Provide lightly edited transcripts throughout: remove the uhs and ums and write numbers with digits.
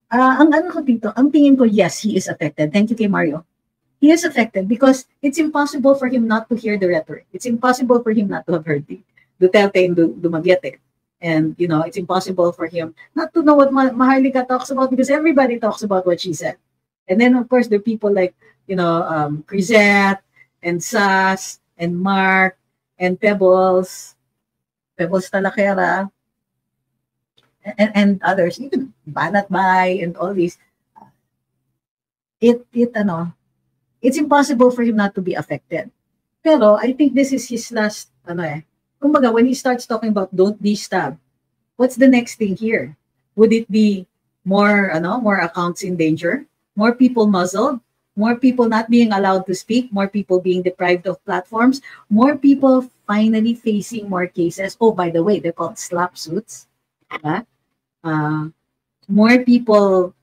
Ang ano ko dito, ang tingin ko, yes, he is affected. Thank you kay Mario. He is affected because it's impossible for him not to hear the rhetoric. It's impossible for him not to have heard the Duterte and Dumaguete. And, you know, it's impossible for him not to know what Maharlika talks about because everybody talks about what she said. And then, of course, there are people like, you know, Crisette and Sas and Mark and Pebbles Talakera, and others, even Banat Bay and all these. It's impossible for him not to be affected. Pero I think this is his last, kumbaga, when he starts talking about don't de-stab, what's the next thing here? Would it be more accounts in danger, more people muzzled, more people not being allowed to speak, more people being deprived of platforms, more people finally facing more cases? Oh, by the way, they're called slap suits. Diba? More people,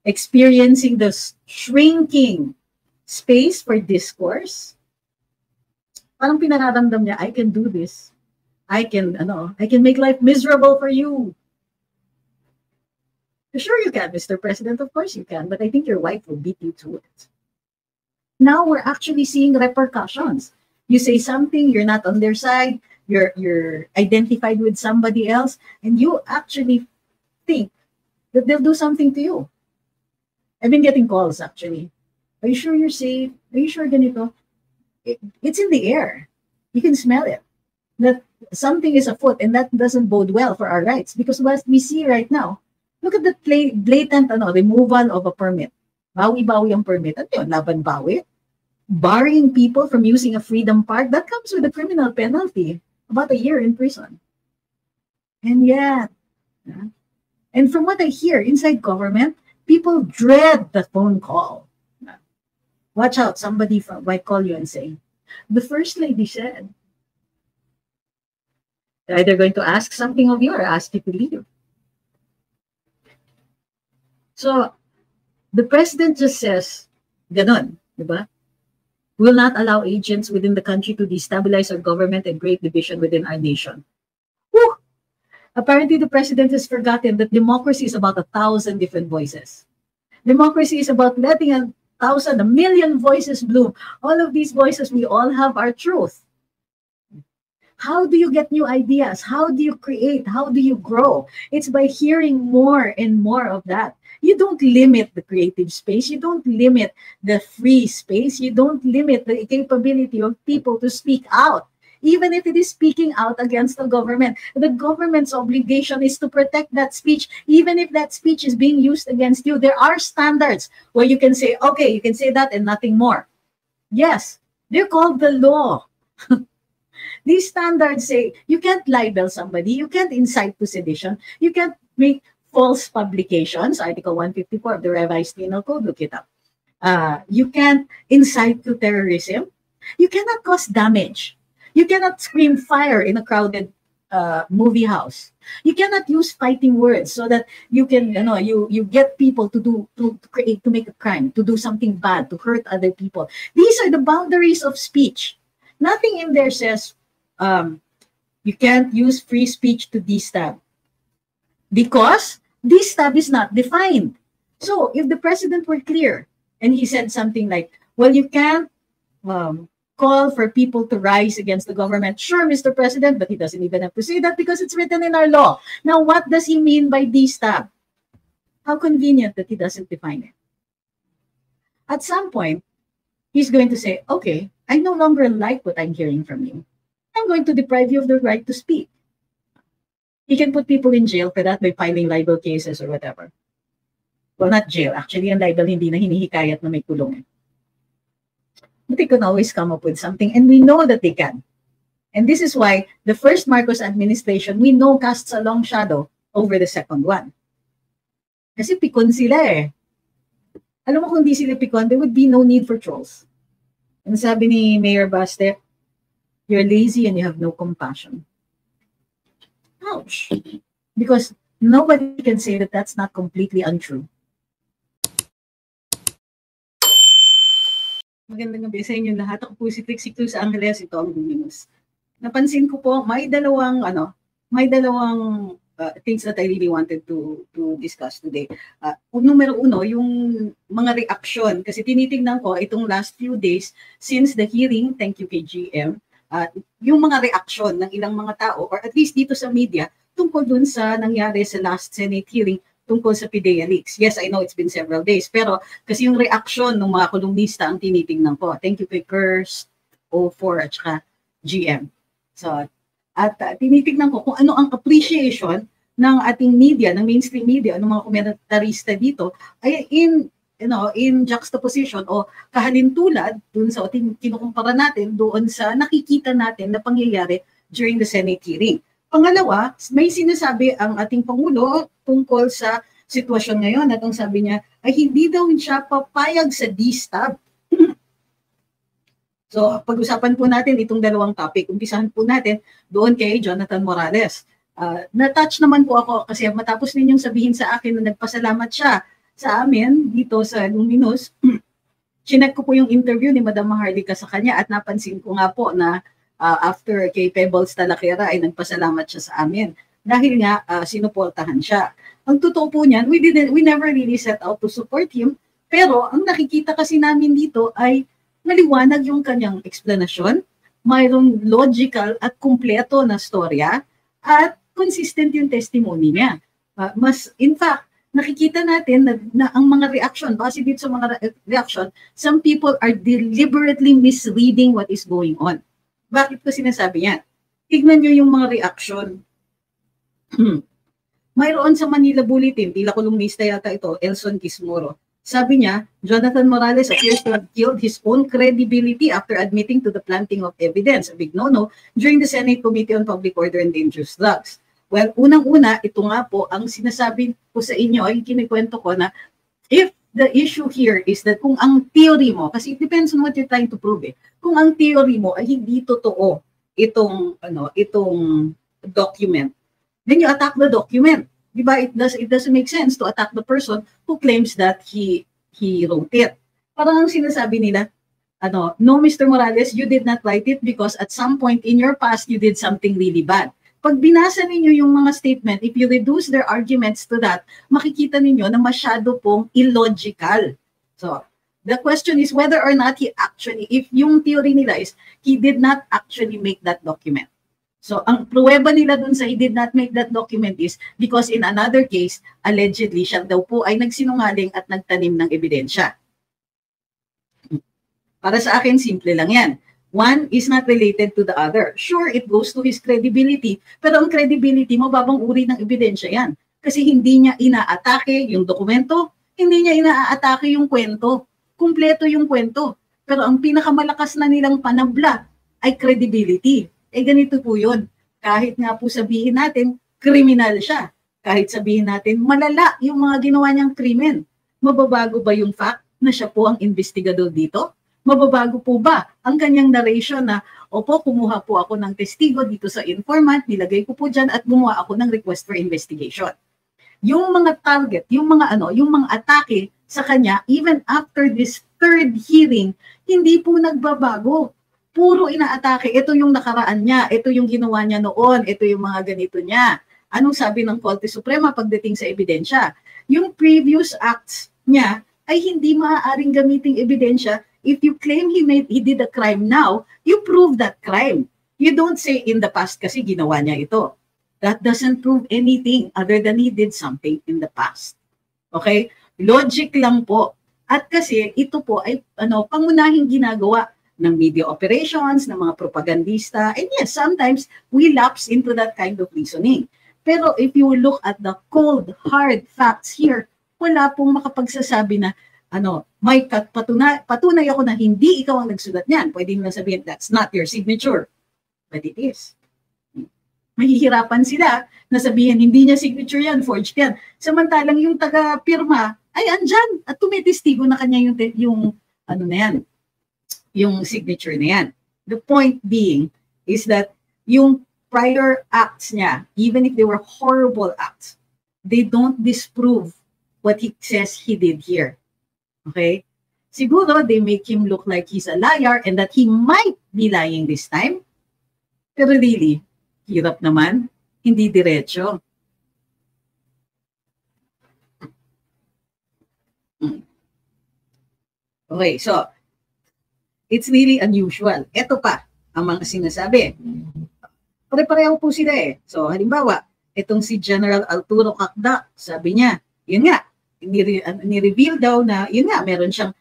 experiencing the shrinking space for discourse. Parang pinararamdam niya, I can do this. I can make life miserable for you. Sure you can, Mr. President, of course you can, but I think your wife will beat you to it. Now we're actually seeing repercussions. You say something, you're not on their side, you're identified with somebody else, and you actually think that they'll do something to you. I've been getting calls actually. Are you sure you're safe? Are you sure ganito? It's in the air. You can smell it. That something is afoot, and that doesn't bode well for our rights. Because what we see right now, look at the blatant removal of a permit. Bawi-bawi ang permit. Ano yun? Laban-bawi? Barring people from using a freedom park, that comes with a criminal penalty. About a year in prison. And yet, and from what I hear inside government, people dread the phone call. Watch out, somebody might call you and say, the First Lady said, they're either going to ask something of you or ask you to leave. So, the president just says, ganon, diba? Will not allow agents within the country to destabilize our government and create division within our nation. Whew! Apparently, the president has forgotten that democracy is about 1,000 different voices. Democracy is about letting a million voices bloom. All of these voices, we all have our truth. How do you get new ideas? How do you create? How do you grow? It's by hearing more and more of that. You don't limit the creative space. You don't limit the free space. You don't limit the capability of people to speak out. Even if it is speaking out against the government's obligation is to protect that speech, even if that speech is being used against you. There are standards where you can say, okay, you can say that and nothing more. Yes, they're called the law. These standards say you can't libel somebody, you can't incite to sedition, you can't make false publications, Article 154 of the Revised Penal Code, look it up. You can't incite to terrorism. You cannot cause damage. You cannot scream fire in a crowded movie house. You cannot use fighting words so that you can, you get people to make a crime, to do something bad, to hurt other people. These are the boundaries of speech. Nothing in there says you can't use free speech to de-stab, because de-stab is not defined. So if the president were clear and he said something like, well, you can't call for people to rise against the government. Sure, Mr. President, but he doesn't even have to say that because it's written in our law. Now, what does he mean by de-stab? How convenient that he doesn't define it. At some point, he's going to say, okay, I no longer like what I'm hearing from you. I'm going to deprive you of the right to speak. He can put people in jail for that by filing libel cases or whatever. Well, not jail. Actually, ang libel hindi na hinihikayat na may kulong. But they can always come up with something, and we know that they can. And this is why the first Marcos administration, we know, casts a long shadow over the second one. Kasi pikon sila eh. Alam mo kung di sila pikon, there would be no need for trolls. And sabi ni Mayor Baste, you're lazy and you have no compassion. Ouch. Because nobody can say that that's not completely untrue. Magandang gabi sa inyo lahat. Ako po si Trixie Cruz Angeles, ito ang Luminous. Napansin ko po, may dalawang things that I really wanted to discuss today. Numero uno, yung mga reaction. Kasi tinitingnan ko itong last few days since the hearing, thank you kay GM, yung mga reaction ng ilang mga tao, or at least dito sa media, tungkol dun sa nangyari sa last Senate hearing tungkol sa PIDEA leaks. Yes, I know it's been several days, pero kasi yung reaction ng mga kolumnista ang tinitingnan ko. Thank you kay Kirst, O4 at saka GM. So, at tinitignan ko kung ano ang appreciation ng ating media, ng mainstream media, ng mga komentarista dito, ay in juxtaposition o kahalintulad dun sa kinukumpara natin doon sa nakikita natin na pangyayari during the Senate hearing. Pangalawa, may sinasabi ang ating Pangulo tungkol sa sitwasyon ngayon at ang sabi niya ay hindi daw siya papayag sa DSTAB. So, pag-usapan po natin itong dalawang topic. Umpisahan po natin doon kay Jonathan Morales. Na-touch naman po ako kasi matapos ninyong sabihin sa akin na nagpasalamat siya sa amin dito sa Luminous, chinek ko po yung interview ni Madam Maharlika sa kanya at napansin ko nga po na after kay Pebbles Talakera ay nagpasalamat siya sa amin dahil nga sinuportahan siya. Ang totoo po niyan, we never really set out to support him, pero ang nakikita kasi namin dito ay maliwanag yung kanyang explanation, mayroong logical at kumpleto na storya, at consistent yung testimony niya. In fact, nakikita natin na ang mga reaction, base dito sa mga reaction, some people are deliberately misreading what is going on. Bakit ko sinasabi yan? Tignan nyo yung mga reaction. Mayroon sa Manila Bulletin, tila kolumnista yata ito, Elson Kismoro. Sabi niya, Jonathan Morales appears to have killed his own credibility after admitting to the planting of evidence, a big no-no, during the Senate Committee on Public Order and Dangerous Drugs. Well, unang-una, ito nga po, ang sinasabi ko sa inyo, ay kinikwento ko na if the issue here is that kung ang theory mo, kasi it depends on what you're trying to prove kung ang theory mo ay hindi totoo itong document, then you attack the document. Diba? It doesn't make sense to attack the person who claims that he wrote it. Parang ang sinasabi nila, no, Mr. Morales, you did not write it because at some point in your past, you did something really bad. Pag binasa ninyo yung mga statement, if you reduce their arguments to that, makikita ninyo na masyado pong illogical. So, the question is whether or not if yung theory nila is, he did not actually make that document. So, ang pruweba nila dun sa he did not make that document is because in another case, allegedly, siya daw po ay nagsinungaling at nagtanim ng ebidensya. Para sa akin, simple lang yan. One is not related to the other. Sure, it goes to his credibility, pero ang credibility, mababang uri ng ebidensya yan. Kasi hindi niya inaatake yung dokumento, hindi niya inaatake yung kwento. Kumpleto yung kwento. Pero ang pinakamalakas na nilang panabla ay credibility. Ganito po yun. Kahit nga po sabihin natin, kriminal siya. Kahit sabihin natin, malala yung mga ginawa niyang krimen. Mababago ba yung fact na siya po ang investigador dito? Mababago po ba ang kanyang narration na, opo, kumuha po ako ng testigo dito sa informant, nilagay ko po dyan at gumawa ako ng request for investigation. Yung mga target, yung mga atake sa kanya, even after this third hearing, hindi po nagbabago. Puro inaatake, ito yung nakaraan niya, ito yung ginawa niya noon, ito yung mga ganito niya. Anong sabi ng Korte Suprema pagdating sa ebidensya? Yung previous acts niya ay hindi maaaring gamiting ebidensya. If you claim he did a crime now, you prove that crime. You don't say in the past kasi ginawa niya ito. That doesn't prove anything other than he did something in the past. Okay? Logic lang po. At kasi ito po ay pangunahing ginagawa ng media operations, ng mga propagandista. And yes, sometimes we lapse into that kind of reasoning. Pero if you look at the cold, hard facts here, wala pong makapagsasabi na, may patunay ako na hindi ikaw ang nagsulat niyan. Pwede nila sabihin, that's not your signature. But it is. Mahihirapan sila na sabihin, hindi niya signature yan, forged yan. Samantalang yung taga-pirma ay andyan at tumitestigo na kanya yung signature na yan. The point being is that yung prior acts niya, even if they were horrible acts, they don't disprove what he says he did here. Okay? Siguro, they make him look like he's a liar and that he might be lying this time. Pero really, hirap naman, hindi diretso. Okay, so it's really unusual. Ito pa ang mga sinasabi. Pare-pareho po sila eh. So halimbawa, itong si General Arturo Cacda, sabi niya, yun nga, ni-reveal daw na, yun nga, meron siyang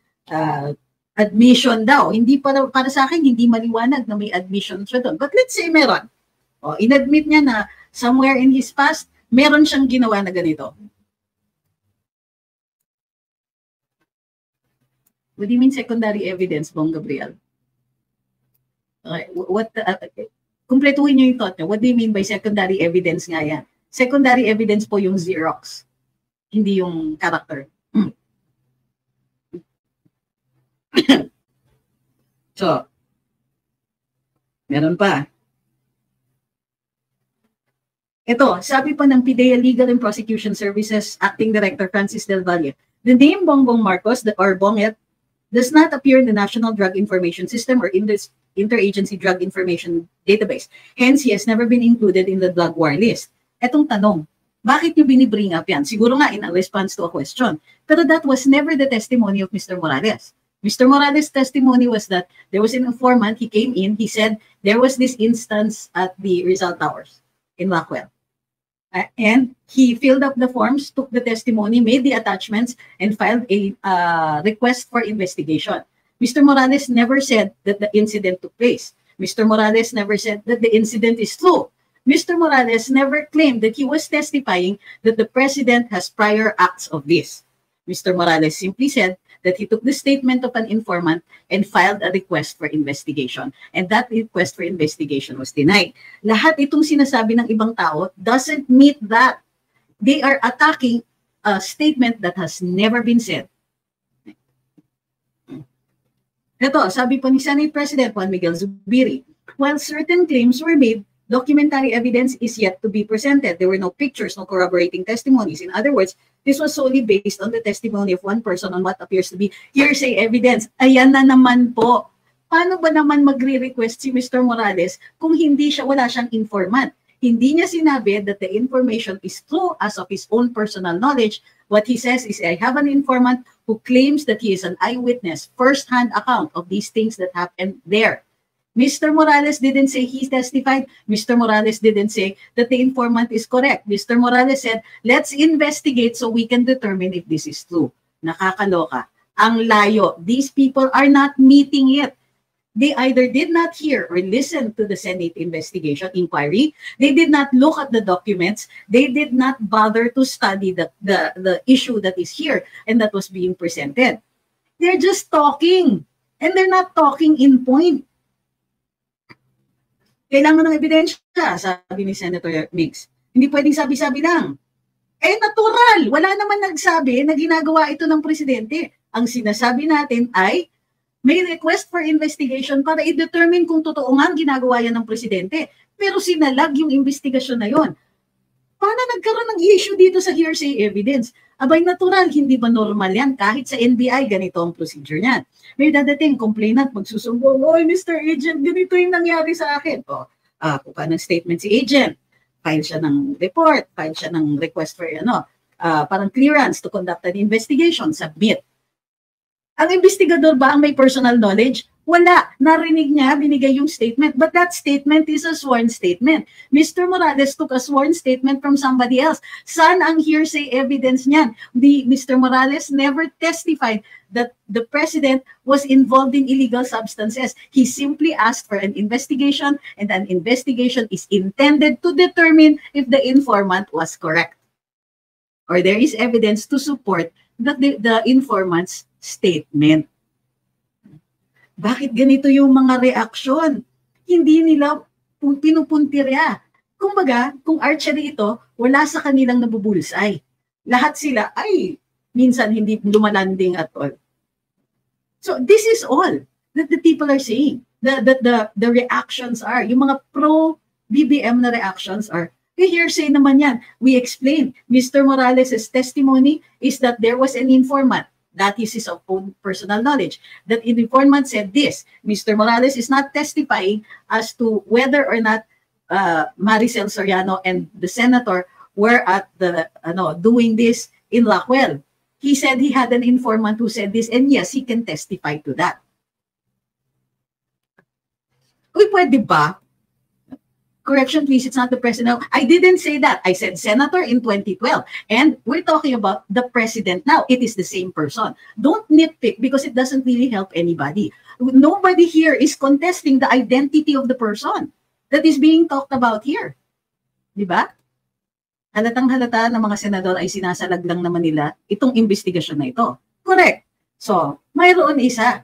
admission daw. Hindi para sa akin, hindi maliwanag na may admission siya doon. But let's say meron. O, inadmit niya na somewhere in his past, meron siyang ginawa na ganito. What do you mean secondary evidence, Bong Gabriel? Okay, kumpletuhin niyo yung thought niyo. What do you mean by secondary evidence nga yan? Secondary evidence po yung Xerox, hindi yung character. So, meron pa. Ito, sabi pa ng PDEA Legal and Prosecution Services Acting Director Francis Del Valle, the name Bongbong Marcos or Bonget does not appear in the National Drug Information System or in this Interagency Drug Information Database. Hence, he has never been included in the drug war list. Etong tanong, bakit nyo binibring up yan? Siguro nga in a response to a question. Pero that was never the testimony of Mr. Morales. Mr. Morales' testimony was that there was an informant, he came in, he said there was this instance at the Rizal Towers in Rockwell. And he filled up the forms, took the testimony, made the attachments, and filed a request for investigation. Mr. Morales never said that the incident took place. Mr. Morales never said that the incident is true. Mr. Morales never claimed that he was testifying that the president has prior acts of this. Mr. Morales simply said that he took the statement of an informant and filed a request for investigation. And that request for investigation was denied. Lahat itong sinasabi ng ibang tao doesn't meet that. They are attacking a statement that has never been said. Ito, sabi po ni Senate President Juan Miguel Zubiri, while certain claims were made, documentary evidence is yet to be presented. There were no pictures, no corroborating testimonies. In other words, this was solely based on the testimony of one person on what appears to be hearsay evidence. Ayan na naman po. Paano ba naman magre-request si Mr. Morales kung wala siyang informant? Hindi niya sinabi that the information is true as of his own personal knowledge. What he says is, I have an informant who claims that he is an eyewitness, first-hand account of these things that happened there. Mr. Morales didn't say he testified. Mr. Morales didn't say that the informant is correct. Mr. Morales said, let's investigate so we can determine if this is true. Nakakaloka. Ang layo. These people are not meeting it. They either did not hear or listen to the Senate investigation inquiry. They did not look at the documents. They did not bother to study the issue that is here and that was being presented. They're just talking. And they're not talking in point. Kailangan ng ebidensya, sabi ni Senator Mix. Hindi pwedeng sabi-sabi lang. Eh, natural. Wala naman nagsabi na ginagawa ito ng presidente. Ang sinasabi natin ay may request for investigation para i-determine kung totoo nga ang ginagawa yan ng presidente. Pero sinalag yung investigasyon na yon. Paano nagkaroon ng issue dito sa hearsay evidence? Abay, natural, hindi ba normal yan? Kahit sa NBI, ganito ang procedure niyan. May dadating, complainant, magsusumbong, oy, Mr. Agent, ganito yung nangyari sa akin. O, kuha ng statement si agent. File siya ng report, file siya ng request for, parang clearance to conduct an investigation, submit. Ang investigador ba ang may personal knowledge? Wala. Narinig niya, binigay yung statement. But that statement is a sworn statement. Mr. Morales took a sworn statement from somebody else. Saan ang hearsay evidence niyan? Mr. Morales never testified that the president was involved in illegal substances. He simply asked for an investigation, and an investigation is intended to determine if the informant was correct. Or there is evidence to support that the informant's statement. Bakit ganito yung mga reaksyon? Hindi nila pinupuntirya. Kumbaga, kung archery ito, wala sa kanilang nabubulsay. Lahat sila ay minsan hindi lumalanding at all. So this is all that the people are saying. The reactions are, yung mga pro-BBM na reactions are, hearsay naman yan. We explained, Mr. Morales' testimony is that there was an informant. That is his own personal knowledge. That an informant said this. Mr. Morales is not testifying as to whether or not Maricel Soriano and the senator were at the doing this in Rockwell. he said he had an informant who said this, and yes, he can testify to that. Uy, pwede ba? Correction, please, it's not the president. I didn't say that. I said senator in 2012. And we're talking about the president now. It is the same person. Don't nitpick because it doesn't really help anybody. Nobody here is contesting the identity of the person that is being talked about here. Diba? Halatang halata ng mga senador ay sinasalag lang naman nila itong investigasyon na ito. Correct. So, mayroon isa,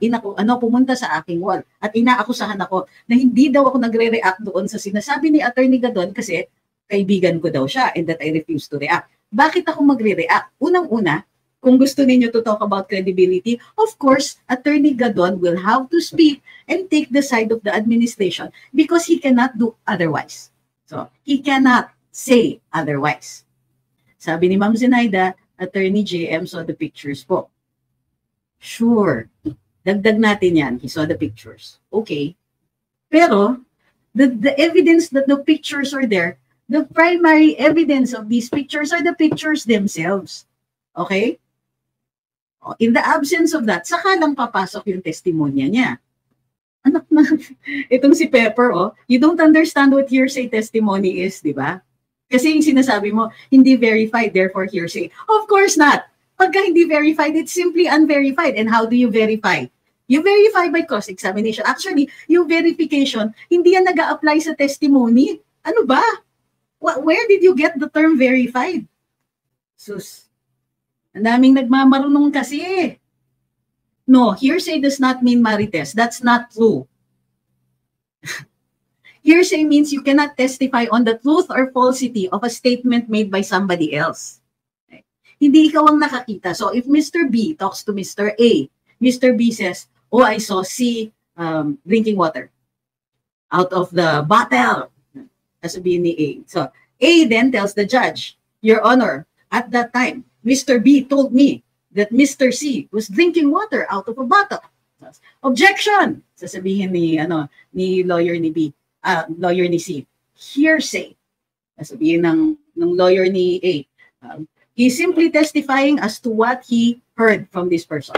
pumunta sa aking wall at inaakusahan ako na hindi daw ako nagre-react doon sa sinasabi ni Attorney Gadon kasi kaibigan ko daw siya and that I refuse to react. Bakit ako magre-react? Unang-una, kung gusto ninyo to talk about credibility, of course, Attorney Gadon will have to speak and take the side of the administration because he cannot do otherwise. So, he cannot say otherwise. Sabi ni Ma'am Zenaida, Attorney JM saw the pictures po. Sure. Dagdag natin yan. He saw the pictures. Okay. Pero, the evidence that the pictures are there, the primary evidence of these pictures are the pictures themselves. Okay? In the absence of that, saka lang papasok yung testimonya niya. Anak na, itong si Pepper, you don't understand what hearsay testimony is, di ba? Kasi yung sinasabi mo, hindi verified, therefore hearsay. Of course not. Pagka hindi verified, it's simply unverified. And how do you verify? You verify by cross-examination. Actually, yung verification, hindi yan nag-a-apply sa testimony. Ano ba? Where did you get the term verified? Sus, ang daming nagmamarunong kasi. No, hearsay does not mean marites. That's not true. Hearsay means you cannot testify on the truth or falsity of a statement made by somebody else. Hindi ikaw ang nakakita. So if Mr. B talks to Mr. A, Mr. B says, oh, I saw C drinking water out of the bottle. Sasabihin ni A. So A then tells the judge, Your Honor, at that time, Mr. B told me that Mr. C was drinking water out of a bottle. Objection! Sasabihin ni lawyer ni B, lawyer ni C. Hearsay. Sasabihin ng lawyer ni A. He's simply testifying as to what he heard from this person.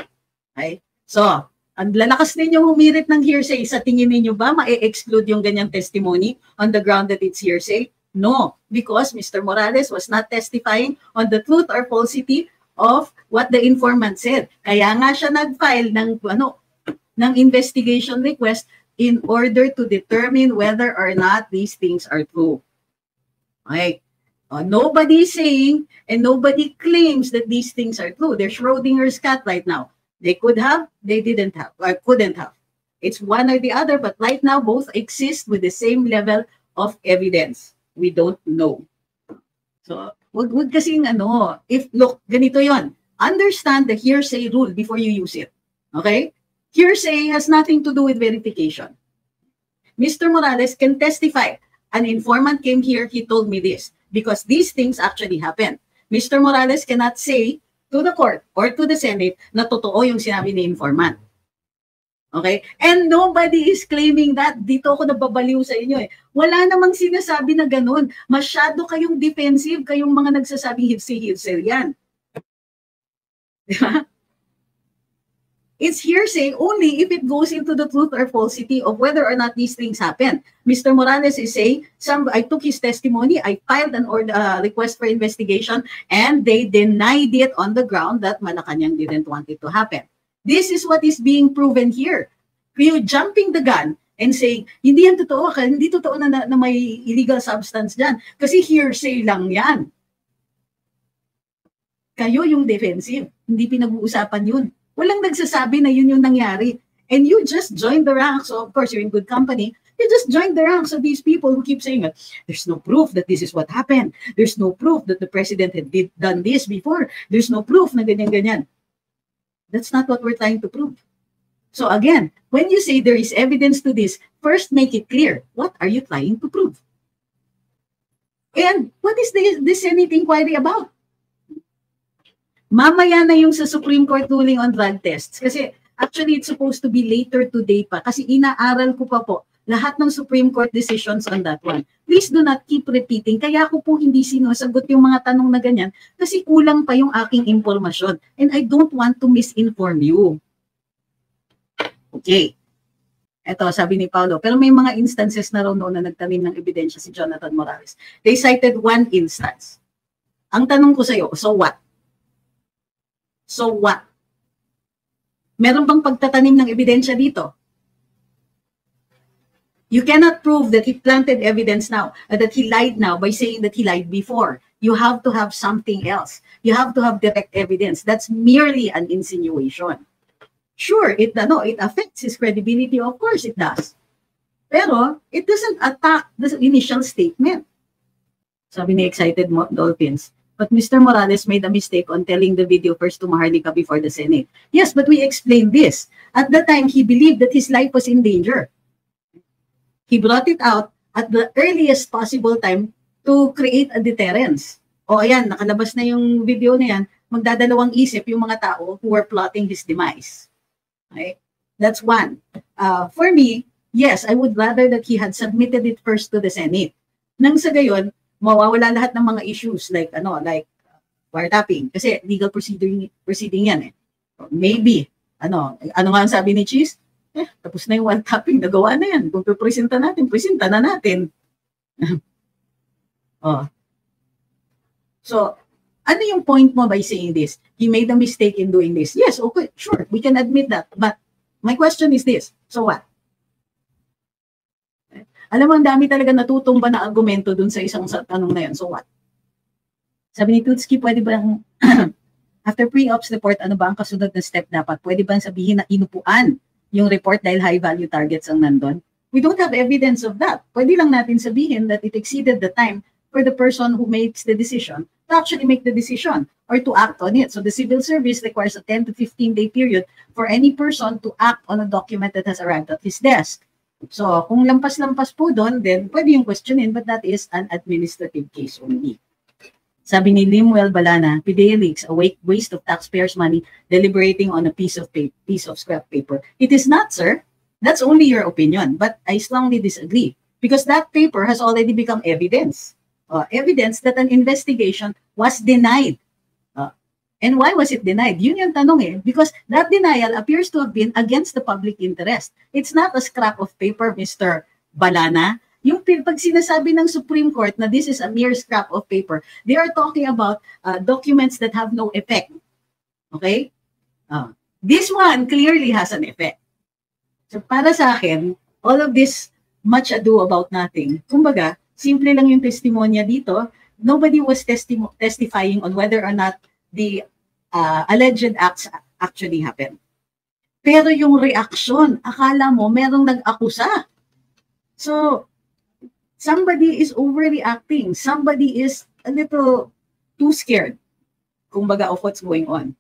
Okay? So, ang lalakas ninyong humirit ng hearsay, sa tingin ninyo ba ma-exclude yung ganyang testimony on the ground that it's hearsay? No, because Mr. Morales was not testifying on the truth or falsity of what the informant said. Kaya nga siya nag-file ng investigation request in order to determine whether or not these things are true. Okay? Nobody is saying and nobody claims that these things are true. They're Schrodinger's cat right now. They could have, they didn't have, or couldn't have. It's one or the other, but right now both exist with the same level of evidence. We don't know. So, wag kasing look, ganito yon. Understand the hearsay rule before you use it. Okay? Hearsay has nothing to do with verification. Mr. Morales can testify. An informant came here, he told me this. Because these things actually happen. Mr. Morales cannot say to the court or to the Senate na totoo yung sinabi ni informant. Okay? And nobody is claiming that. Dito ako nababaliw sa inyo eh. Wala namang sinasabi na ganun. Masyado kayong defensive, kayong mga nagsasabing hearsay yan. Diba? It's hearsay only if it goes into the truth or falsity of whether or not these things happen. Mr. Morales is saying, I took his testimony, I filed an request for investigation, and they denied it on the ground that Malacanang didn't want it to happen. This is what is being proven here. You jumping the gun and saying, hindi yan totoo, hindi totoo na may illegal substance dyan. Kasi hearsay lang yan. Kayo yung defensive, hindi pinag-uusapan yun. Walang nagsasabi na yun yung nangyari. And you just joined the ranks. So of course, you're in good company. You just joined the ranks of these people who keep saying that there's no proof that this is what happened. There's no proof that the president had done this before. There's no proof na ganyan-ganyan. That's not what we're trying to prove. So again, when you say there is evidence to this, first make it clear. What are you trying to prove? And what is this Senate inquiry about? Mamaya na yung sa Supreme Court ruling on drug tests. Kasi actually it's supposed to be later today pa. Kasi inaaral ko pa po lahat ng Supreme Court decisions on that one. Please do not keep repeating. Kaya ako po hindi sinasagot yung mga tanong na ganyan kasi kulang pa yung aking impormasyon. And I don't want to misinform you. Okay. Ito, sabi ni Paulo, pero may mga instances na raw noon na nagtanim ng ebidensya si Jonathan Morales. They cited one instance. Ang tanong ko sa iyo, so what? So what? Meron bang pagtatanim ng ebidensya dito? You cannot prove that he planted evidence now, that he lied now by saying that he lied before. You have to have something else. You have to have direct evidence. That's merely an insinuation. Sure, it affects his credibility. Of course it does. Pero, it doesn't attack the initial statement. Sabi ni Excited Dolphins. But Mr. Morales made a mistake on telling the video first to Maharlika before the Senate. Yes, but we explained this. At the time, he believed that his life was in danger. He brought it out at the earliest possible time to create a deterrence. O ayan, nakalabas na yung video na yan, magdadalawang isip yung mga tao who were plotting his demise. Okay? That's one. For me, yes, I would rather that he had submitted it first to the Senate. Nang sa gayon, mawawala lahat ng mga issues like wiretapping kasi legal proceeding yan eh. Maybe ano nga ang sabi ni Cheese? Tapos na yung wiretapping, nagawa na yan. Kung presenta na natin. Oh. So, ano yung point mo by saying this? He made a mistake in doing this. Yes, okay, sure, we can admit that. But my question is this, so what? Alam mo, ang dami talaga natutumba na argumento dun sa isang tanong na yun, so what? Sabi ni Tutski, pwede ba after pre-ops report, ano ba ang kasunod na step dapat? Pwede ba sabihin na inupuan yung report dahil high-value targets ang nandun? We don't have evidence of that. Pwede lang natin sabihin that it exceeded the time for the person who makes the decision to actually make the decision or to act on it. So the civil service requires a 10 to 15-day period for any person to act on a document that has arrived at his desk. So kung lampas-lampas po doon, then pwede yung questionin, but that is an administrative case only. Sabi ni Limuel Balana, PDEA leaks, a waste of taxpayers' money deliberating on a piece of scrap paper. It is not, sir. That's only your opinion, but I strongly disagree because that paper has already become evidence. Evidence that an investigation was denied. And why was it denied? Yun yung tanong eh. Because that denial appears to have been against the public interest. It's not a scrap of paper, Mr. Balana. Yung pag sinasabi ng Supreme Court na this is a mere scrap of paper, they are talking about documents that have no effect. Okay? This one clearly has an effect. So para sa akin, all of this much ado about nothing, kumbaga, simple lang yung testimonya dito. Nobody was testifying on whether or not the alleged acts actually happened. Pero yung reaction, akala mo merong nag-akusa. So, somebody is overreacting. Somebody is a little too scared, kumbaga, of what's going on.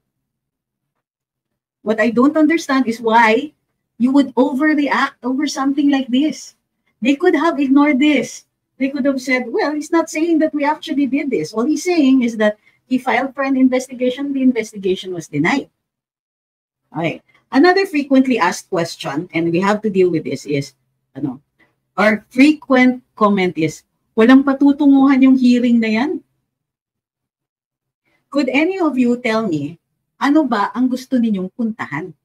What I don't understand is why you would overreact over something like this. They could have ignored this. They could have said, well, he's not saying that we actually did this. All he's saying is that he filed for an investigation. The investigation was denied. Okay. Another frequently asked question, and we have to deal with this, is, our frequent comment is, walang patutunguhan yung hearing na yan. Could any of you tell me, ano ba ang gusto ninyong puntahan?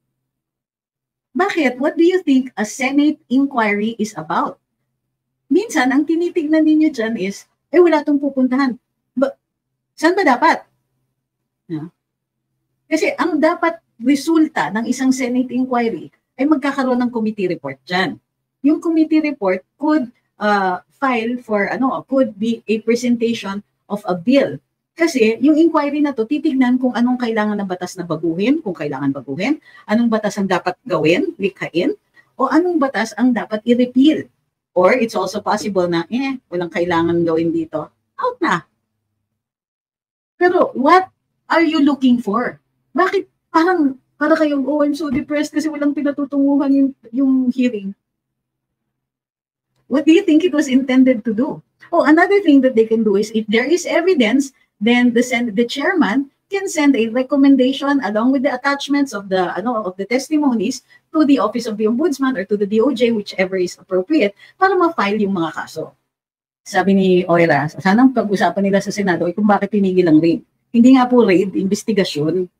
Bakit? What do you think a Senate inquiry is about? Minsan, ang tinitignan ninyo dyan is, wala itong pupuntahan. Saan ba dapat? Kasi ang dapat resulta ng isang Senate inquiry ay magkakaroon ng committee report dyan. Yung committee report could could be a presentation of a bill. Kasi yung inquiry na to, titignan kung anong kailangan na batas na baguhin, kung kailangan baguhin, anong batas ang dapat gawin, likhain, o anong batas ang dapat i-repeal. Or it's also possible na, walang kailangan gawin dito. Out na. Pero what are you looking for? Bakit para kayong, I'm so depressed kasi walang pinatutunguhan yung hearing? What do you think it was intended to do? Oh, another thing that they can do is if there is evidence, then the chairman can send a recommendation along with the attachments of the testimonies to the Office of the Ombudsman or to the DOJ, whichever is appropriate, para ma-file yung mga kaso. Sabi ni Oira, sanang pag-usapan nila sa Senado ay kung bakit pinigil ang raid. Hindi nga po raid, investigasyon.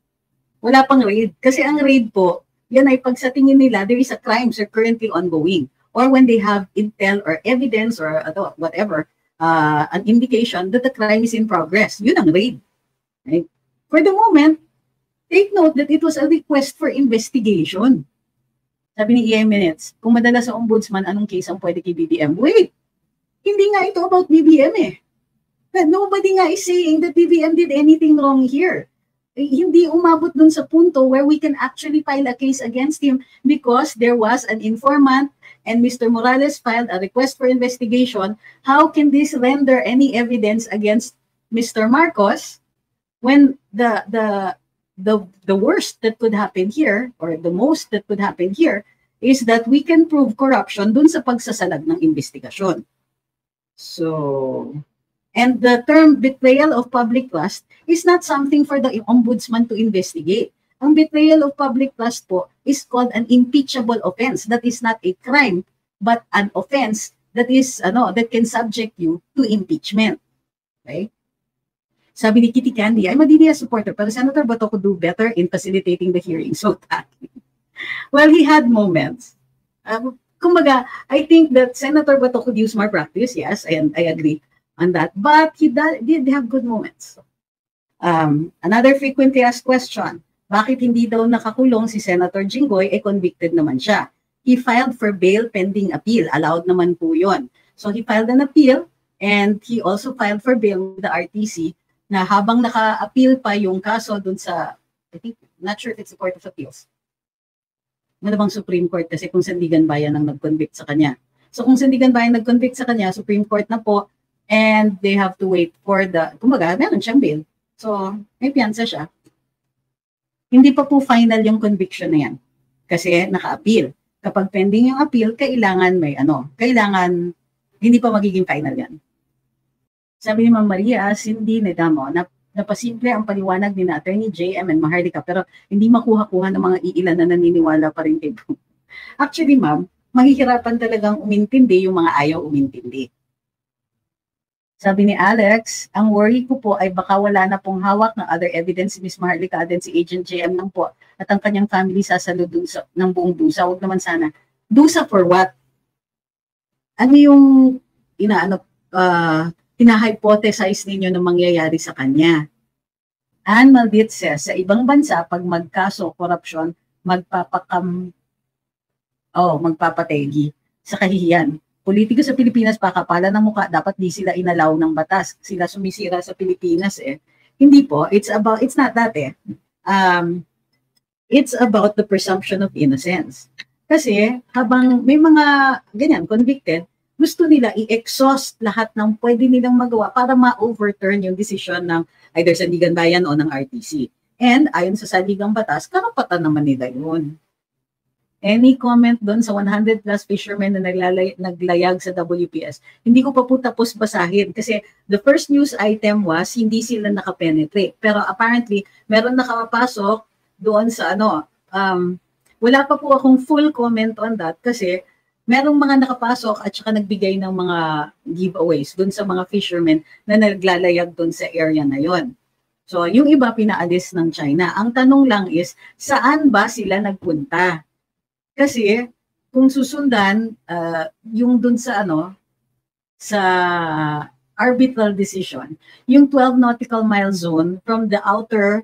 Wala pang raid. Kasi ang raid po, yan ay pag sa tingin nila, there is a crime currently ongoing. Or when they have intel or evidence or whatever, an indication that the crime is in progress. Yun ang raid. Right? For the moment, take note that it was a request for investigation. Sabi ni EM Minutes, kung madala sa ombudsman, anong case ang pwede kay BBM? Wait, hindi nga ito about BBM eh. Nobody nga is saying that BBM did anything wrong here. Hindi umabot dun sa punto where we can actually file a case against him because there was an informant and Mr. Morales filed a request for investigation. How can this render any evidence against Mr. Marcos when the worst that could happen here, or the most that could happen here, is that we can prove corruption dun sa pagsasalag ng investigasyon. So, and the term betrayal of public trust is not something for the ombudsman to investigate. Ang betrayal of public trust po is called an impeachable offense. That is not a crime, but an offense that is that can subject you to impeachment. Okay? Sabi ni Kitty Candy, I'm a DDS supporter, pero Senator Bato could do better in facilitating the hearing. So tacky. Well, he had moments. Kumbaga, I think that Senator Bato could use more practice, yes, and I agree on that. But he did have good moments. Another frequently asked question, bakit hindi daw nakakulong si Senator Jinggoy, convicted naman siya? He filed for bail pending appeal. Allowed naman po yun. So he filed an appeal and he also filed for bail with the RTC na habang naka-appeal pa yung kaso dun sa, I think, not sure if it's the Court of Appeals. Ano bang Supreme Court kasi kung Sandigan Bayan ang nag-convict sa kanya. So kung Sandigan Bayan nag-convict sa kanya, Supreme Court na po, and they have to wait for kumbaga, meron siyang bail. So, may piyansa siya. Hindi pa po final yung conviction na yan. Kasi naka-appeal. Kapag pending yung appeal, kailangan hindi pa magiging final yan. Sabi ni Ma'am Maria, hindi nedamo, napasimple ang paliwanag ni na Attorney JM and Maharlika, pero hindi makuha-kuha ng mga iilan na naniniwala pa rin kay Bro. Actually, ma'am, mahihirapan talagang umintindi yung mga ayaw umintindi. Sabi ni Alex, ang worry ko po ay baka wala na pong hawak ng other evidence si Ms. Maharlika at si Agent JM lang po at ang kanyang family sasalo ng buong dusa. Huwag naman sana. Dusa for what? Ano yung hina-hypothesize ninyo na mangyayari sa kanya? Ann Maldit says, sa ibang bansa, pag magkaso, korupsyon, magpapategi sa kahihiyan. Politiko sa Pilipinas, pakapala ng mukha, dapat di sila inalaw ng batas. Sila sumisira sa Pilipinas eh. Hindi po, it's not that eh. It's about the presumption of innocence. Kasi habang may mga ganyan, convicted, gusto nila i-exhaust lahat ng pwede nilang magawa para ma-overturn yung decision ng either Sandigan Bayan o ng RTC. And ayon sa saligang batas, karapatan naman nila yun. Any comment doon sa 100 plus fishermen na naglayag sa WPS? Hindi ko pa po tapos basahin kasi the first news item was hindi sila nakapenetrate. Pero apparently, meron nakapasok doon sa wala pa po akong full comment on that kasi merong mga nakapasok at saka nagbigay ng mga giveaways doon sa mga fishermen na naglalayag doon sa area na yon. So, yung iba pinaalis ng China. Ang tanong lang is, saan ba sila nagpunta? Kasi, kung susundan, yung doon sa sa arbitral decision, yung 12 nautical mile zone from the outer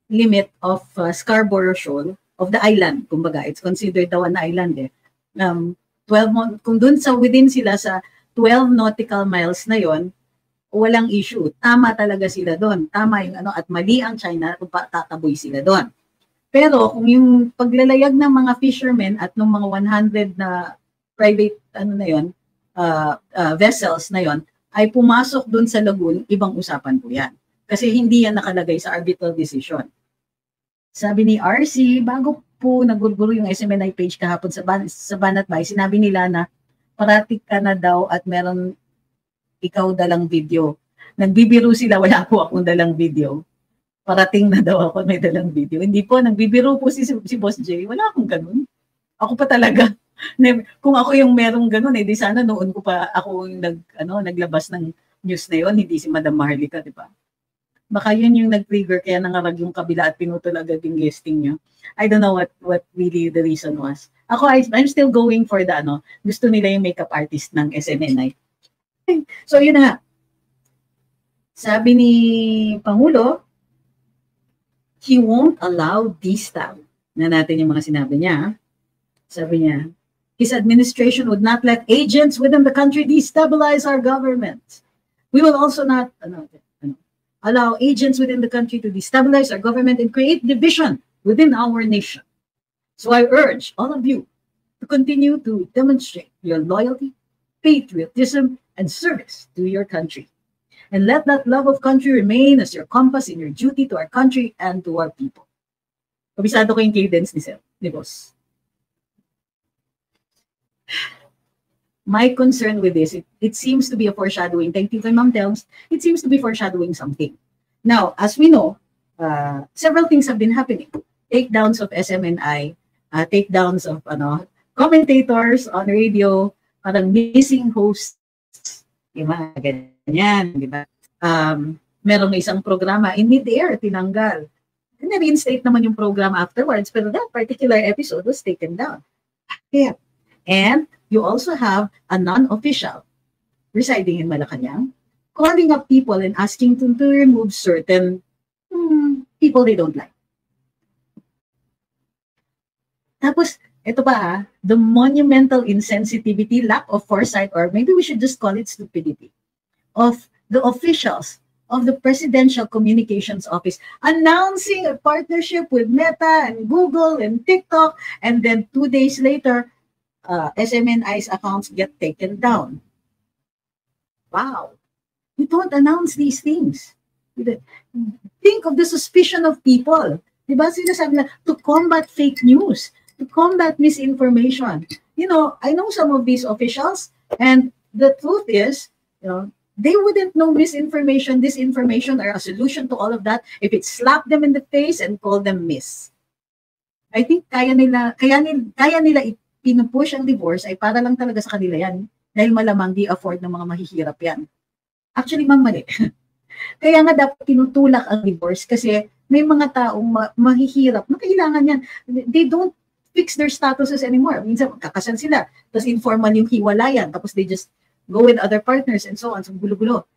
limit of Scarborough Shoal, of the island, kumbaga, it's considered daw an island eh. 12 kung doon sa within sila sa 12 nautical miles na yon, walang issue. Tama talaga sila doon. Tama yung at mali ang China kung tataboy sila doon. Pero kung yung paglalayag ng mga fishermen at ng mga 100 na private vessels na yon ay pumasok doon sa lagoon, ibang usapan po yan. Kasi hindi yan nakalagay sa arbitral decision. Sabi ni RC, bago po nagulgulo yung SMNI page kahapon sa Banat Bay, sinabi nila na parating ka na daw at meron ikaw dalang video. Nagbibiro sila, wala po akong dalang video. parating na daw ako, may dalang video. Hindi po, nagbibiro po si Boss J. Wala akong ganun. Ako pa talaga. Kung ako yung merong ganun, di sana noon ko pa ako yung naglabas ng news na yon, hindi si Madam Maharlika, di ba? Baka yun yung nag-trigger, kaya nangarag yung kabila at pinutol agad yung guesting nyo. I don't know what really the reason was. Ako, I'm still going for the gusto nila yung makeup artist ng SMNI. So yun na. Sabi ni Pangulo, he won't allow DSTAB. Na natin yung mga sinabi niya. Sabi niya, his administration would not let agents within the country destabilize our government. We will also not allow agents within the country to destabilize our government and create division within our nation. So I urge all of you to continue to demonstrate your loyalty, patriotism, and service to your country. And let that love of country remain as your compass in your duty to our country and to our people. Kabisado ko yung cadence ni Boss. My concern with this, it seems to be a foreshadowing. Thank you, Ma'am Telms. It seems to be foreshadowing something. Now, as we know, several things have been happening. Takedowns of SMNI, takedowns of commentators on radio, parang missing hosts, diba? Ganyan, diba? Merong isang programa in mid-air, tinanggal. And reinstate naman yung program afterwards, pero that particular episode was taken down. Yeah. And you also have a non-official residing in Malacanang calling up people and asking them to remove certain people they don't like. Tapos, ito pa the monumental insensitivity, lack of foresight, or maybe we should just call it stupidity, of the officials of the Presidential Communications Office announcing a partnership with Meta and Google and TikTok, and then 2 days later, SMNI's accounts get taken down. Wow. You don't announce these things. Think of the suspicion of people. Diba sinasabi na, to combat fake news, to combat misinformation. I know some of these officials, and the truth is, they wouldn't know misinformation, disinformation, or a solution to all of that if it slapped them in the face and called them miss. I think kaya nila pinupush ang divorce ay para lang talaga sa kanila yan. Dahil malamang di afford ng mga mahihirap yan. Actually, mali. Kaya nga dapat tinutulak ang divorce kasi may mga taong mahihirap na kailangan yan. They don't fix their statuses anymore. Minsan, kakasal sila. Tapos informal yung hiwalayan. Tapos they just go with other partners and so on. So, gulo-gulo.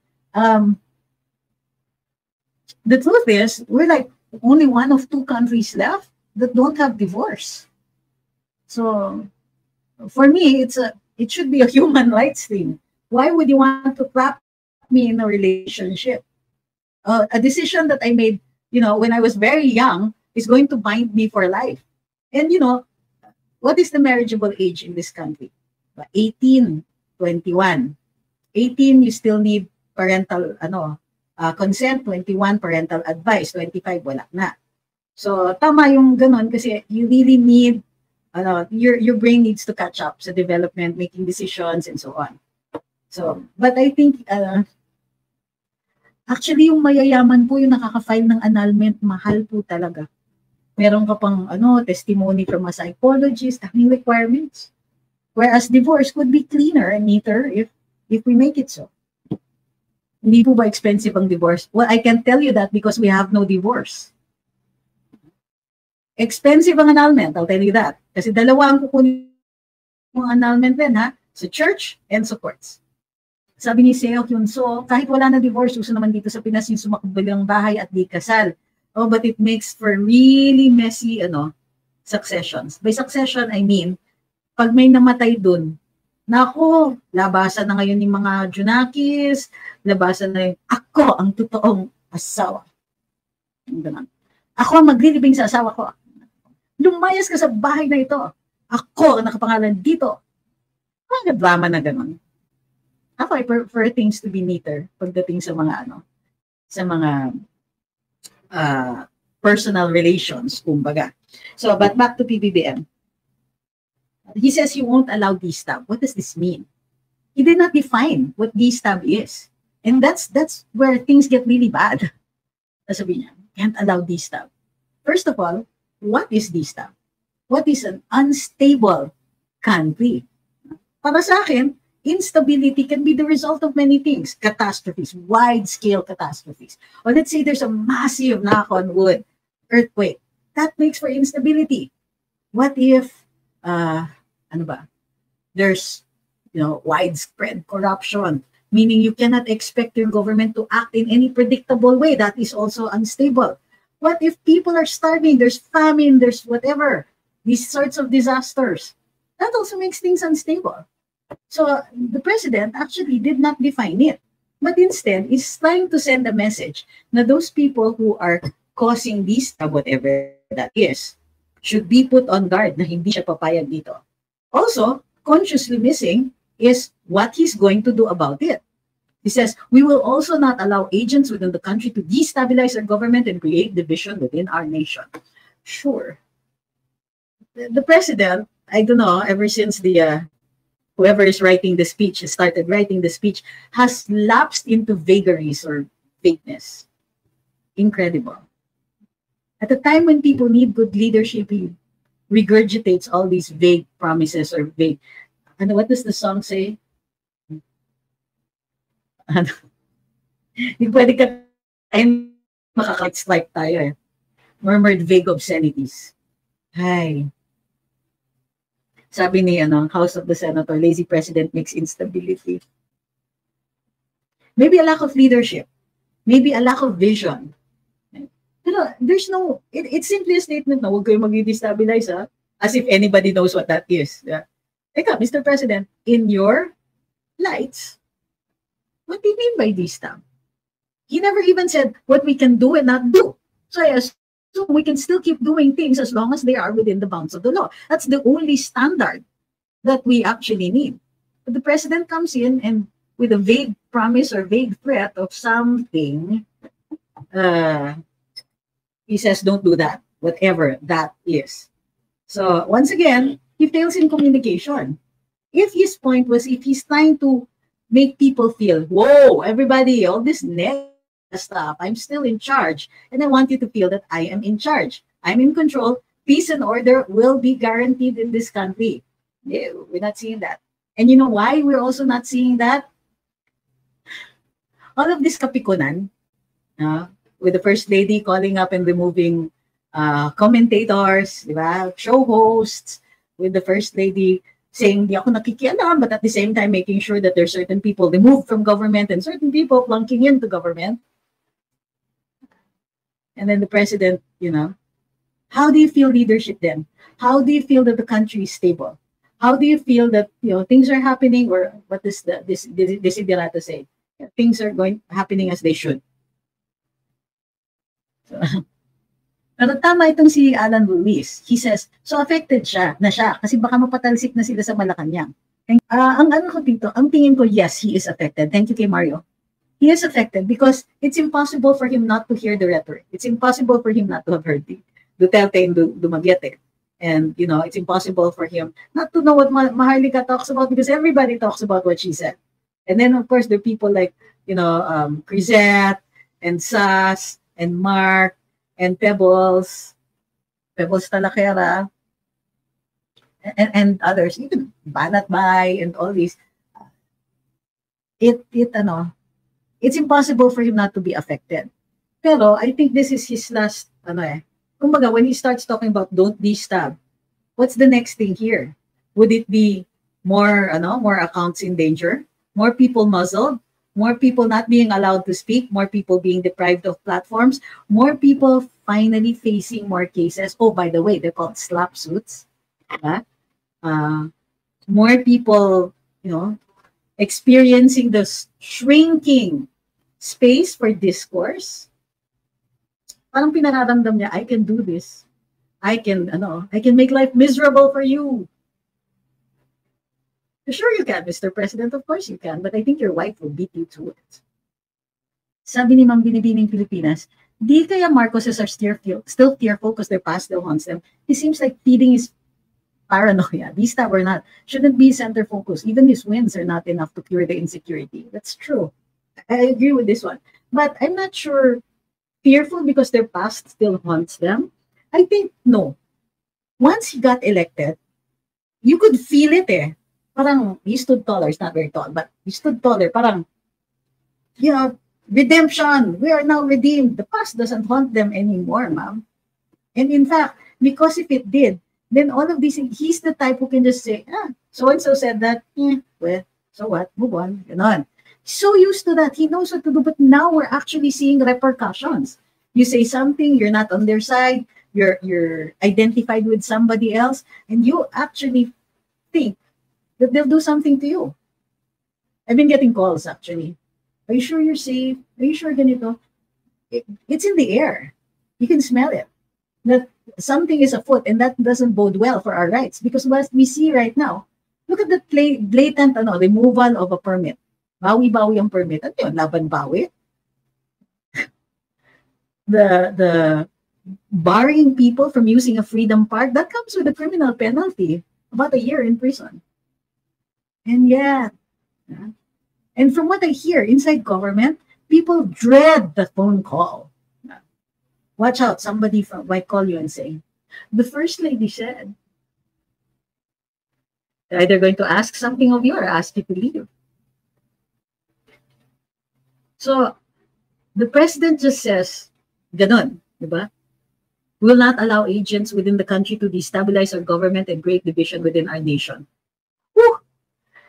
The truth is, we're like only one of 2 countries left that don't have divorce. So, for me, it should be a human rights thing. Why would you want to trap me in a relationship? A decision that I made, when I was very young is going to bind me for life. And, what is the marriageable age in this country? 18, 21. 18, you still need parental, consent. 21, parental advice. 25, wala na. So, tama yung ganon kasi you really need your brain needs to catch up sa development, making decisions, and so on. So, but I think, actually, yung mayayaman po yung nakaka-file ng annulment, mahal po talaga. Meron ka pang, testimony from a psychologist, having requirements. Whereas divorce could be cleaner and neater if we make it so. Hindi po ba expensive ang divorce? Well, I can tell you that because we have no divorce. Expensive ang annulment, I'll tell you that. Kasi dalawa ang kukunin ng annulment din, sa church and sa courts. Sabi ni Seo Kyun-so, kahit wala na divorce, uso naman dito sa Pinas yung sumakbalang bahay at di kasal. Oh, but it makes for really messy, successions. By succession, I mean, pag may namatay dun, naku, labasan na ngayon yung mga Junakis, labasan na yung, ako ang totoong asawa. Ako ang maglilibing sa asawa ko. Lumayas ka sa bahay na ito. Ako ang nakapangalan dito. Mga drama na gano'n. Ako, I prefer things to be neater pagdating sa mga personal relations, kumbaga. So, but back to PBBM. He says he won't allow DSTAB. What does this mean? He did not define what DSTAB is. And that's where things get really bad. Sabi niya, can't allow DSTAB. First of all, what is DSTAB? What is an unstable country? Para sa akin, instability can be the result of many things. Catastrophes, wide-scale catastrophes. Or let's say there's a massive, knock on wood, earthquake. That makes for instability. What if, there's, widespread corruption, meaning you cannot expect your government to act in any predictable way. That is also unstable. What if people are starving, there's famine, there's whatever, these sorts of disasters? That also makes things unstable. So the president actually did not define it, but instead is trying to send a message that those people who are causing this, whatever that is, should be put on guard na hindi siya papayag dito. Also, consciously missing is what he's going to do about it. He says, we will also not allow agents within the country to destabilize our government and create division within our nation. Sure. The president, I don't know, ever since the whoever is writing the speech, started writing the speech, has lapsed into vagaries or vagueness. Incredible. At a time when people need good leadership, he regurgitates all these vague promises or vague. And what does the song say? Hindi pwede ka ay makaka-strike tayo eh. Murmured vague obscenities. Hi. Sabi ni House of the Senator, lazy president makes instability. Maybe a lack of leadership. Maybe a lack of vision. There's no, it's simply a statement na huwag kayo mag-destabilize, ha? As if anybody knows what that is. Yeah. Teka, Mr. President, in your lights, what do you mean by DSTAB? He never even said what we can do and not do. So I assume we can still keep doing things as long as they are within the bounds of the law. That's the only standard that we actually need. But the president comes in and with a vague promise or vague threat of something, he says, don't do that, whatever that is. So once again, he fails in communication. If his point was, if he's trying to make people feel, whoa, everybody, all this negative stuff, I'm still in charge. And I want you to feel that I am in charge. I'm in control. Peace and order will be guaranteed in this country. Yeah, we're not seeing that. And you know why we're also not seeing that? All of this kapikunan, with the First Lady calling up and removing commentators, diba? Show hosts, with the First Lady saying, di ako nakikialam, but at the same time making sure that there's certain people removed from government and certain people plunking into government. And then the president, how do you feel leadership then? How do you feel that the country is stable? How do you feel that, things are happening, or what does this Desiderata say? Things are happening as they should. So, pero tama itong si Alan Ruiz. He says, so affected na siya kasi baka mapatalsik na sila sa Malacanang. Ang tingin ko, yes, he is affected. Thank you kay Mario. He is affected because it's impossible for him not to hear the rhetoric. It's impossible for him not to have heard Duterte and Dumaguete. And, it's impossible for him not to know what Maharlika talks about because everybody talks about what she said. And then, of course, there are people like, Crisette and Sas and Mark and Pebbles Talakera, and others, even Banat Bay and all these. It's impossible for him not to be affected. Pero I think this is his last, kumbaga, when he starts talking about don't DSTAB, what's the next thing here? Would it be more accounts in danger, more people muzzled, more people not being allowed to speak, more people being deprived of platforms, more people finally facing more cases? Oh, by the way, they're called slap suits. More people, experiencing the shrinking space for discourse. Parang pinararamdam niya, I can do this. I can make life miserable for you. Sure you can, Mr. President, of course you can, but I think your wife will beat you to it. Sabi ni Mang Binibining Pilipinas, di kaya Marcoses are still fearful because their past still haunts them. He seems like feeding his paranoia. These that were not, shouldn't be center focus. Even his wins are not enough to cure the insecurity. That's true. I agree with this one. But I'm not sure fearful because their past still haunts them? I think no. Once he got elected, you could feel it eh. Parang he stood taller. He's not very tall, but he stood taller. Parang, redemption. We are now redeemed. The past doesn't haunt them anymore, ma'am. And in fact, because if it did, then all of these, he's the type who can just say, so-and-so said that, well, so what, move on, ganon. So used to that, he knows what to do, but now we're actually seeing repercussions. You say something, you're not on their side, you're identified with somebody else, and you actually think that they'll do something to you. I've been getting calls, actually. Are you sure you're safe? Are you sure ganito? It's in the air. You can smell it. That something is afoot, and that doesn't bode well for our rights. Because what we see right now, look at the blatant removal of a permit. Bawi-bawi ang permit. Ano yun? Laban bawi? The barring people from using a freedom park, that comes with a criminal penalty. About a year in prison. And yet, and from what I hear inside government, people dread the phone call. Watch out, somebody might call you and say, the First Lady said, they're either going to ask something of you or ask you to leave. So, the president just says, ganon, diba? Will not allow agents within the country to destabilize our government and create division within our nation. Whew!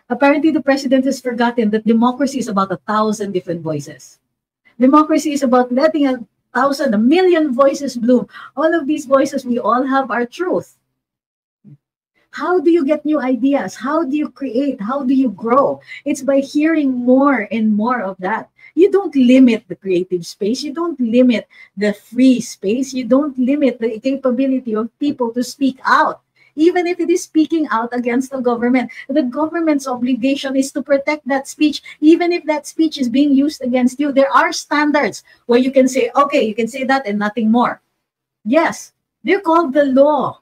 Apparently, the president has forgotten that democracy is about 1,000 different voices. Democracy is about letting a million voices bloom. All of these voices, we all have our truth. How do you get new ideas? How do you create? How do you grow? It's by hearing more and more of that. You don't limit the creative space. You don't limit the free space. You don't limit the capability of people to speak out. Even if it is speaking out against the government's obligation is to protect that speech. Even if that speech is being used against you, there are standards where you can say, okay, you can say that and nothing more. Yes, they're called the law.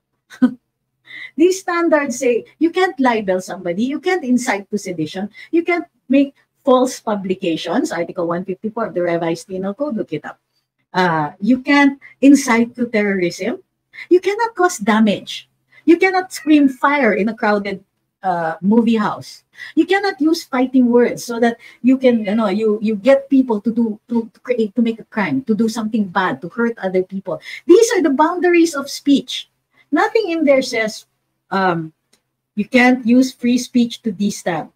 These standards say you can't libel somebody, you can't incite to sedition, you can't make false publications, Article 154 of the Revised Penal Code, look it up. You can't incite to terrorism. You cannot cause damage. You cannot scream fire in a crowded movie house. You cannot use fighting words so that you can, you get people to make a crime, to do something bad, to hurt other people. These are the boundaries of speech. Nothing in there says you can't use free speech to destab,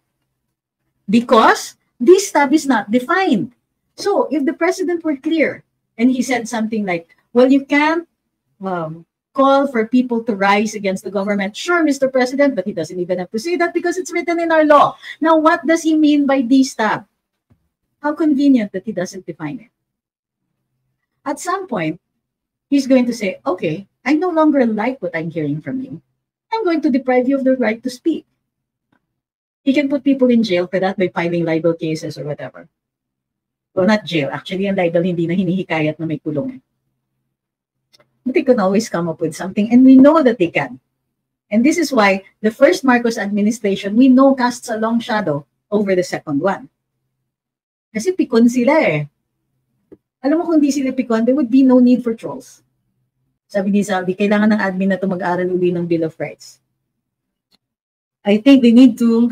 because destab is not defined. So if the president were clear and he said something like, well, you can't call for people to rise against the government. Sure, Mr. President, but he doesn't even have to say that because it's written in our law. Now, what does he mean by destab? How convenient that he doesn't define it. At some point, he's going to say, okay, I no longer like what I'm hearing from you. I'm going to deprive you of the right to speak. He can put people in jail for that by filing libel cases or whatever. Well, not jail. Actually, ang libel hindi na hinihikayat na may kulong. But they can always come up with something, and we know that they can. And this is why the first Marcos administration, we know, casts a long shadow over the second one. Kasi pikon sila eh. Alam mo kung di sila pikon, there would be no need for trolls. Sabi ni Saldi, kailangan ng admin na ito mag-aral uli ng Bill of Rights. I think they need to,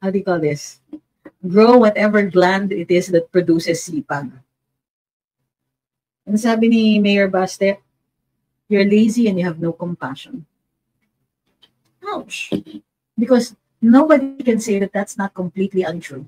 how do you call this? Grow whatever gland it is that produces sipag. And sabi ni Mayor Baste, you're lazy and you have no compassion. Ouch. Because nobody can say that that's not completely untrue.